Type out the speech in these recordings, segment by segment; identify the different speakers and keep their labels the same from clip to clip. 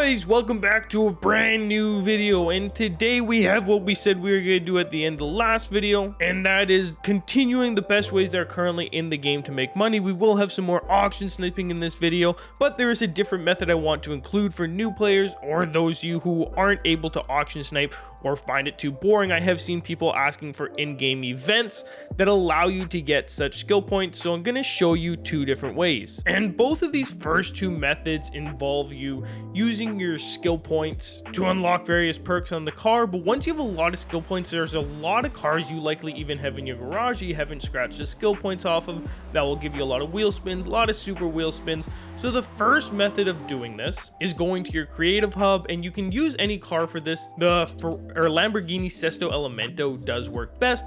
Speaker 1: guys, welcome back to a brand new video, and today we have what we said we were going to do at the end of the last video, and that is continuing the best ways that are currently in the game to make money. We will have some more auction sniping in this video, but there is a different method I want to include for new players or those of you who aren't able to auction snipe or find it too boring. I have seen people asking for in-game events that allow you to get such skill points, so I'm going to show you two different ways. And both of these first two methods involve you using your skill points to unlock various perks on the car, but once you have a lot of skill points, there's a lot of cars you likely even have in your garage that you haven't scratched the skill points off of that will give you a lot of wheel spins, a lot of super wheel spins. So the first method of doing this is going to your creative hub, and you can use any car for this. Lamborghini Sesto Elemento does work best.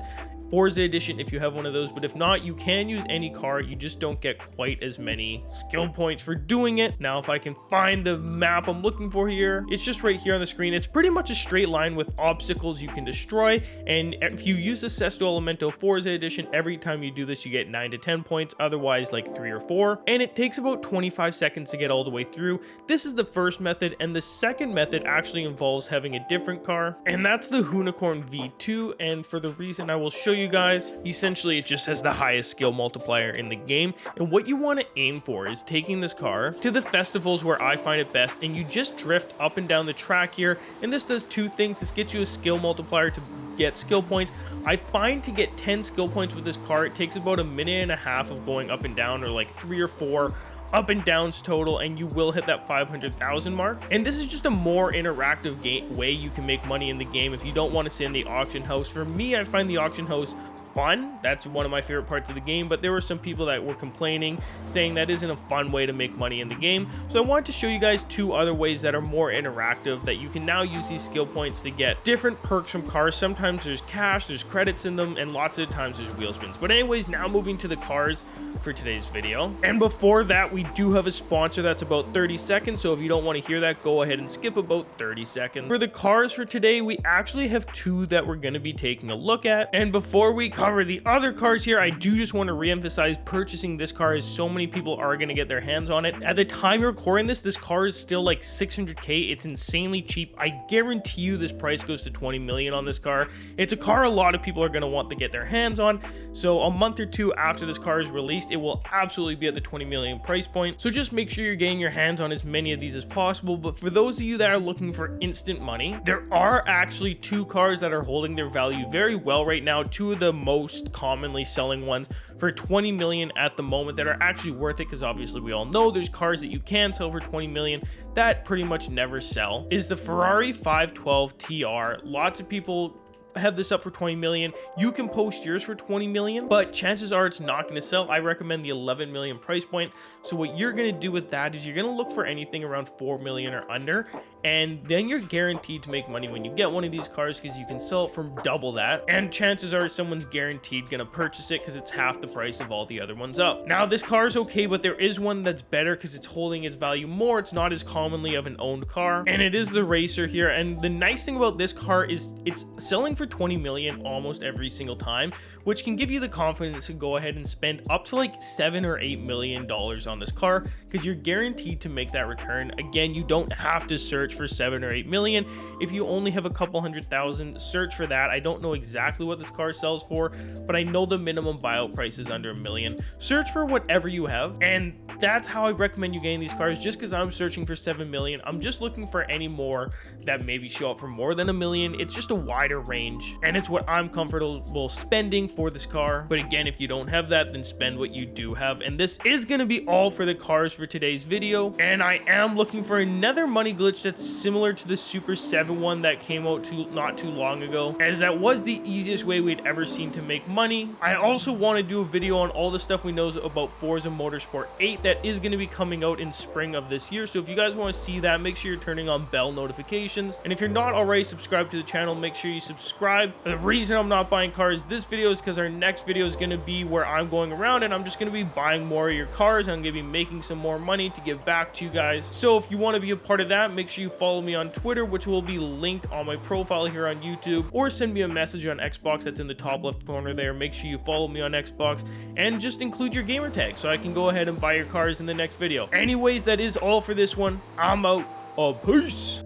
Speaker 1: Forza Edition if you have one of those, but if not, you can use any car. You just don't get quite as many skill points for doing it. Now, if I can find the map I'm looking for here, it's just right here on the screen. It's pretty much a straight line with obstacles you can destroy, and if you use the Sesto Elemento Forza Edition, every time you do this, you get 9 to 10 points, otherwise like 3 or 4, and it takes about 25 seconds to get all the way through. This is the first method, and the second method actually involves having a different car, and that's the Unicorn V2, and for the reason I will show you guys, essentially it just has the highest skill multiplier in the game, and what you want to aim for is taking this car to the festivals where I find it best, and you just drift up and down the track here, and this does two things. This gets you a skill multiplier to get skill points. I find to get 10 skill points with this car, it takes about a minute and a half of going up and down, or like 3 or 4 up and downs total, and you will hit that 500,000 mark. And this is just a more interactive way you can make money in the game if you don't want to sit in the auction house. For me, I find the auction house fun. That's one of my favorite parts of the game, but there were some people that were complaining, saying that isn't a fun way to make money in the game. So I wanted to show you guys two other ways that are more interactive, that you can now use these skill points to get different perks from cars. Sometimes there's cash, there's credits in them, and lots of times there's wheel spins. But anyways, now moving to the cars for today's video. And before that, we do have a sponsor that's about 30 seconds, so if you don't want to hear that, go ahead and skip about 30 seconds. For the cars for today, we actually have two that we're going to be taking a look at, and before we cover the other cars here, I do just want to re-emphasize purchasing this car, as so many people are going to get their hands on it. At the time you're recording this car is still like 600k. It's insanely cheap. I guarantee you this price goes to 20 million on this car. It's a car a lot of people are going to want to get their hands on, so a month or two after this car is released, it will absolutely be at the 20 million price point. So just make sure you're getting your hands on as many of these as possible. But for those of you that are looking for instant money, there are actually two cars that are holding their value very well right now, two of the most commonly selling ones for 20 million at the moment that are actually worth it, because obviously we all know there's cars that you can sell for 20 million that pretty much never sell. Is the Ferrari 512 TR. Lots of people have this up for 20 million. You can post yours for 20 million, but chances are it's not going to sell. I recommend the 11 million price point. So what you're going to do with that is you're going to look for anything around 4 million or under, and then you're guaranteed to make money when you get one of these cars, because you can sell it for double that, and chances are someone's guaranteed going to purchase it because it's half the price of all the other ones up. Now this car is okay, but there is one that's better because it's holding its value more. It's not as commonly of an owned car, and it is the Racer here. And the nice thing about this car is it's selling for 20 million almost every single time, which can give you the confidence to go ahead and spend up to like $7 or $8 million on this car, because you're guaranteed to make that return. Again, you don't have to search for 7 or 8 million. If you only have a couple 100,000, search for that. I don't know exactly what this car sells for, but I know the minimum buyout price is under $1 million. Search for whatever you have, and that's how I recommend you getting these cars. Just because I'm searching for 7 million, I'm just looking for any more that maybe show up for more than $1 million. It's just a wider range, and it's what I'm comfortable spending for this car. But again, if you don't have that, then spend what you do have. And this is going to be all for the cars for today's video, and I am looking for another money glitch that's similar to the Super 7 one that came out not too long ago, as that was the easiest way we'd ever seen to make money. I also want to do a video on all the stuff we know about Forza Motorsport 8 that is going to be coming out in spring of this year. So if you guys want to see that, make sure you're turning on bell notifications, and if you're not already subscribed to the channel, make sure you subscribe. The reason I'm not buying cars this video is because our next video is going to be where I'm going around and I'm just going to be buying more of your cars, and I'm going to be making some more money to give back to you guys. So if you want to be a part of that, make sure you follow me on Twitter, which will be linked on my profile here on YouTube, or send me a message on Xbox that's in the top left corner there. Make sure you follow me on Xbox and just include your gamer tag so I can go ahead and buy your cars in the next video. Anyways, that is all for this one. I'm out. Peace.